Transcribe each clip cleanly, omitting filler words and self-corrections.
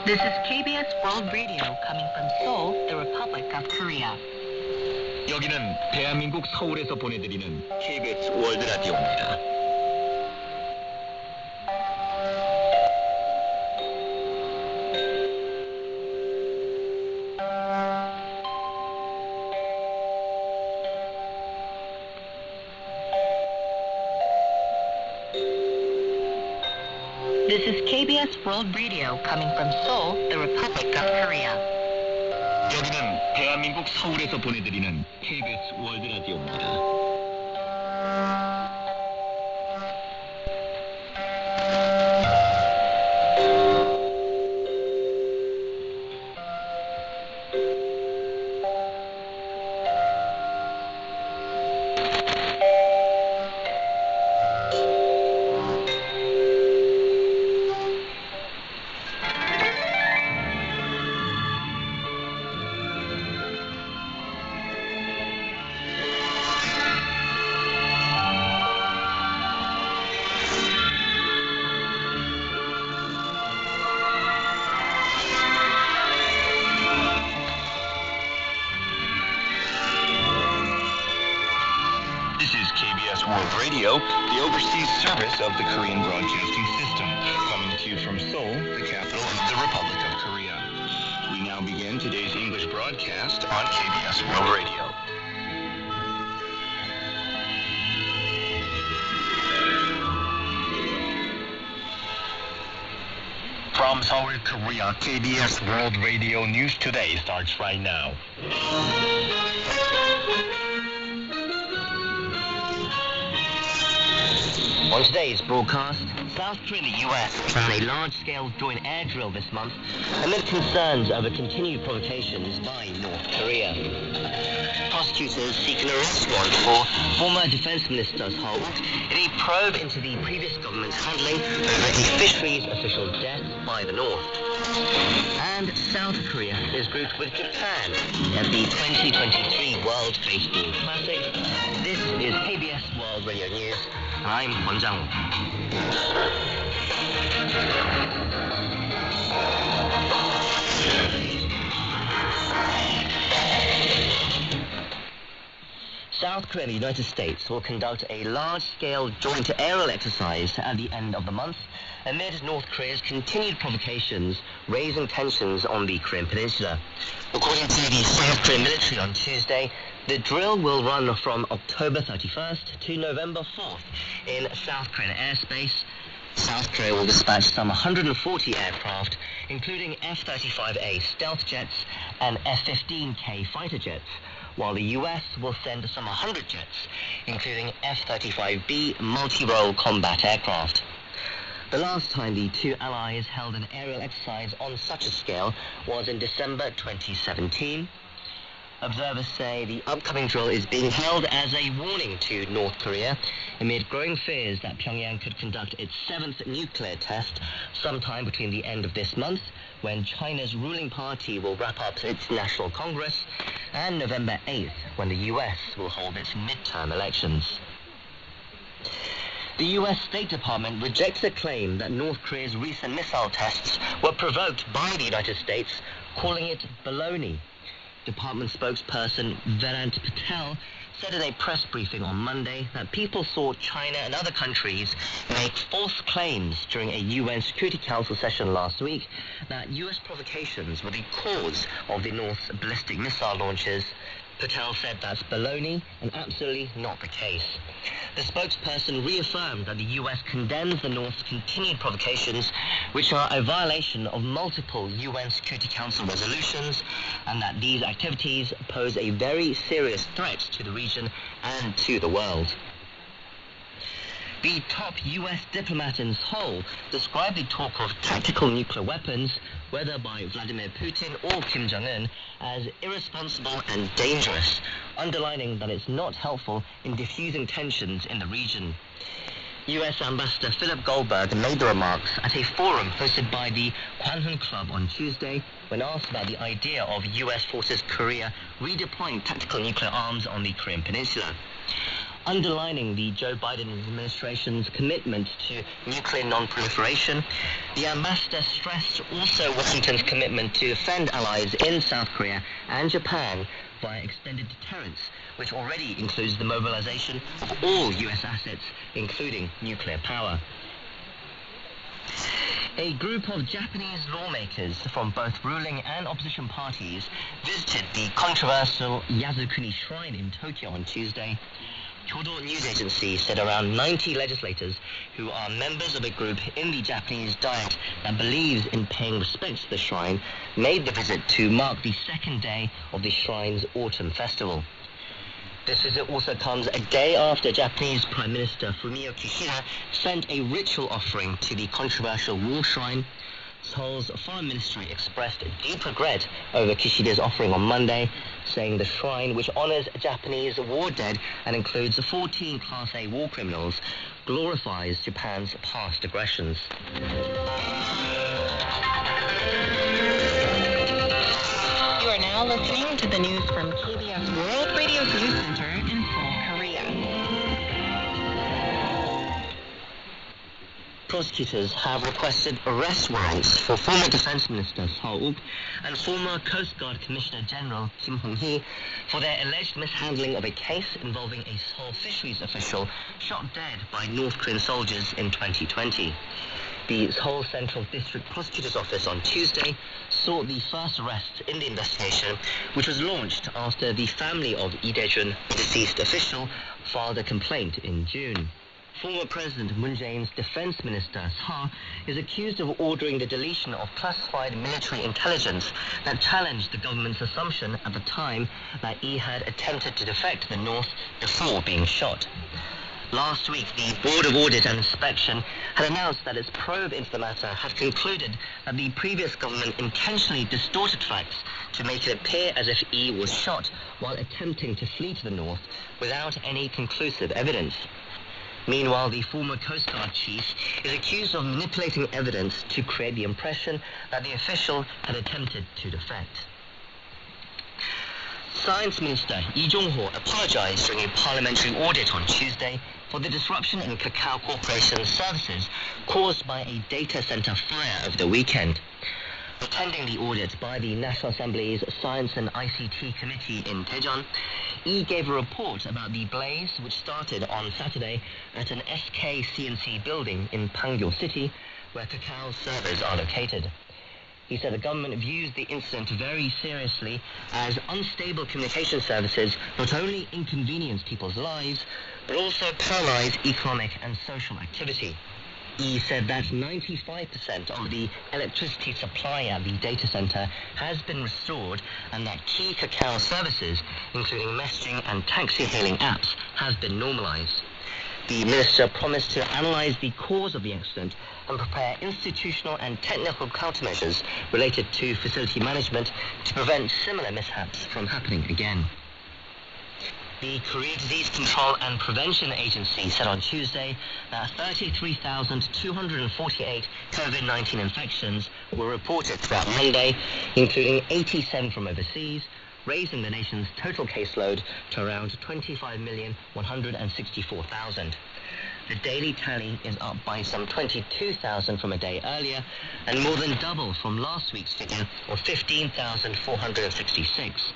This is KBS World Radio coming from Seoul, the Republic of Korea. 여기는 대한민국 서울에서 보내드리는 KBS 월드 라디오입니다. This is KBS World Radio coming from Seoul, the Republic of Korea. 여기는 대한민국 서울에서 보내드리는 KBS 월드 라디오입니다. This is KBS World Radio, the overseas service of the Korean Broadcasting System, coming to you from Seoul, the capital of the Republic of Korea. We now begin today's English broadcast on KBS World Radio. From Seoul, Korea, KBS World Radio News Today starts right now. On today's broadcast, South Korea and the U.S. plan a large-scale joint air drill this month amid concerns over continued provocations by North Korea. Prosecutors seek an arrest warrant for former Defense Minister Holt in a probe into the previous government's handling over a fisheries official's death by the North. And South Korea is grouped with Japan at the 2023 World Baseball Classic. This is KBS World Radio News. I'm Kwon Jang-woo. South Korea and the United States will conduct a large-scale joint aerial exercise at the end of the month amid North Korea's continued provocations, raising tensions on the Korean Peninsula. According to the South Korean military on Tuesday, the drill will run from October 31st to November 4th in South Korean airspace. South Korea will dispatch some 140 aircraft, including F-35A stealth jets and F-15K fighter jets, while the U.S. will send some 100 jets, including F-35B multi-role combat aircraft. The last time the two allies held an aerial exercise on such a scale was in December 2017. Observers say the upcoming drill is being held as a warning to North Korea amid growing fears that Pyongyang could conduct its 7th nuclear test sometime between the end of this month, when China's ruling party will wrap up its National Congress, and November 8th, when the U.S. will hold its midterm elections. The U.S. State Department rejects a claim that North Korea's recent missile tests were provoked by the United States, calling it baloney. Department spokesperson Vedant Patel said in a press briefing on Monday that people saw China and other countries make false claims during a UN Security Council session last week that U.S. provocations were the cause of the North's ballistic missile launches. Patel said that's baloney and absolutely not the case. The spokesperson reaffirmed that the U.S. condemns the North's continued provocations, which are a violation of multiple UN Security Council resolutions, and that these activities pose a very serious threat to the region and to the world. The top U.S. diplomat in Seoul described the talk of tactical nuclear weapons, whether by Vladimir Putin or Kim Jong-un, as irresponsible and dangerous, underlining that it's not helpful in diffusing tensions in the region. U.S. Ambassador Philip Goldberg made the remarks at a forum hosted by the Kwanhun Club on Tuesday when asked about the idea of U.S. forces Korea redeploying tactical nuclear arms on the Korean Peninsula. underlining the Joe Biden administration's commitment to nuclear non-proliferation. The ambassador stressed also Washington's commitment to defend allies in South Korea and Japan via extended deterrence, which already includes the mobilization of all U.S. assets, including nuclear power. A group of Japanese lawmakers from both ruling and opposition parties visited the controversial Yasukuni Shrine in Tokyo on Tuesday. Kyodo news agency said around 90 legislators who are members of a group in the Japanese Diet that believes in paying respects to the shrine made the visit to mark the second day of the shrine's autumn festival. This visit also comes a day after Japanese Prime Minister Fumio Kishida sent a ritual offering to the controversial wall shrine. Seoul's foreign ministry expressed deep regret over Kishida's offering on Monday, saying the shrine, which honors Japanese war dead and includes 14 Class A war criminals, glorifies Japan's past aggressions. You are now listening to the news from KBS World Radio's News Center in Seoul, Korea. Prosecutors have requested arrest warrants for former Defense Minister Seo Uk and former Coast Guard Commissioner General Kim Hong-hee for their alleged mishandling of a case involving a Seoul fisheries official shot dead by North Korean soldiers in 2020. The Seoul Central District Prosecutor's Office on Tuesday sought the first arrest in the investigation, which was launched after the family of Lee Dae-jun, the deceased official, filed a complaint in June. Former President Moon Jae-in's Defense Minister Seo is accused of ordering the deletion of classified military intelligence that challenged the government's assumption at the time that Lee had attempted to defect to the north before being shot. Last week, the Board of Audit and Inspection had announced that its probe into the matter had concluded that the previous government intentionally distorted facts to make it appear as if Lee was shot while attempting to flee to the north without any conclusive evidence. Meanwhile, the former Coast Guard chief is accused of manipulating evidence to create the impression that the official had attempted to defect. Science Minister Lee Jong-ho apologized during a parliamentary audit on Tuesday for the disruption in Kakao Corporation's services caused by a data center fire over the weekend. Attending the audit by the National Assembly's Science and ICT Committee in Daejeon, Lee gave a report about the blaze which started on Saturday at an SK CNC building in Pangyo City, where Kakao servers are located. He said the government views the incident very seriously, as unstable communication services not only inconvenience people's lives, but also paralyze economic and social activity. He said that 95% of the electricity supply at the data center has been restored and that key Kakao services, including messaging and taxi-hailing apps, have been normalized. The minister promised to analyze the cause of the accident and prepare institutional and technical countermeasures related to facility management to prevent similar mishaps from happening again. The Korea Disease Control and Prevention Agency said on Tuesday that 33,248 COVID-19 infections were reported throughout Monday, including 87 from overseas, raising the nation's total caseload to around 25,164,000. The daily tally is up by some 22,000 from a day earlier and more than double from last week's figure of 15,466.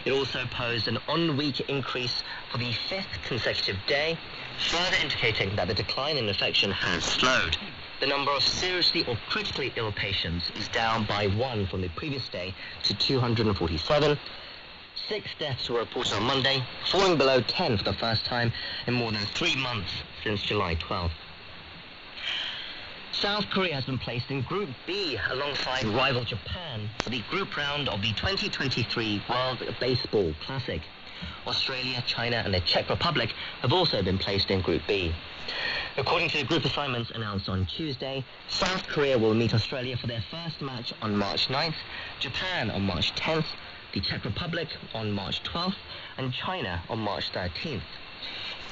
It also posed an on-week increase for the fifth consecutive day, further indicating that the decline in infection has slowed. The number of seriously or critically ill patients is down by 1 from the previous day to 247. 6 deaths were reported on Monday, falling below 10 for the first time in more than 3 months since July 12th. South Korea has been placed in Group B alongside rival Japan for the group round of the 2023 World Baseball Classic. Australia, China and the Czech Republic have also been placed in Group B. According to the group assignments announced on Tuesday, South Korea will meet Australia for their first match on March 9th, Japan on March 10th, the Czech Republic on March 12th and China on March 13th.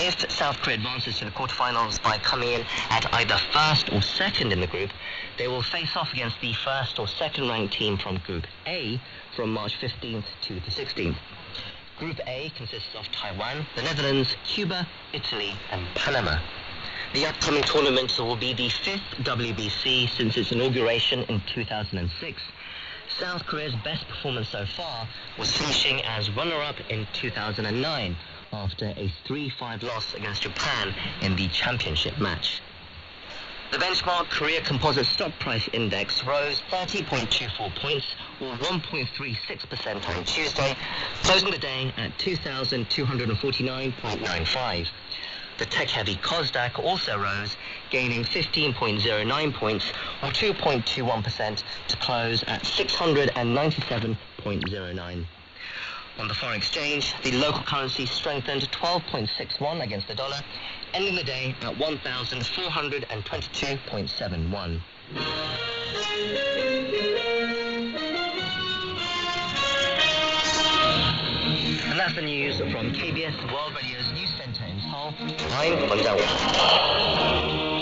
If South Korea advances to the quarterfinals by coming in at either first or second in the group, they will face off against the first or second ranked team from Group A from March 15th to the 16th. Group A consists of Taiwan, the Netherlands, Cuba, Italy, and Panama. The upcoming tournament will be the 5th WBC since its inauguration in 2006. South Korea's best performance so far was finishing as runner-up in 2009 after a 3-5 loss against Japan in the championship match. The benchmark Korea Composite Stock Price Index rose 30.24 points, or 1.36% on Tuesday, closing the day at 2,249.95. The tech-heavy Kosdaq also rose, gaining 15.09 points, or 2.21%, to close at 697.09. On the foreign exchange, the local currency strengthened 12.61 against the dollar, ending the day at 1,422.71. And that's the news from KBS World Radio's News Center in Seoul. I'm Won Jang-won.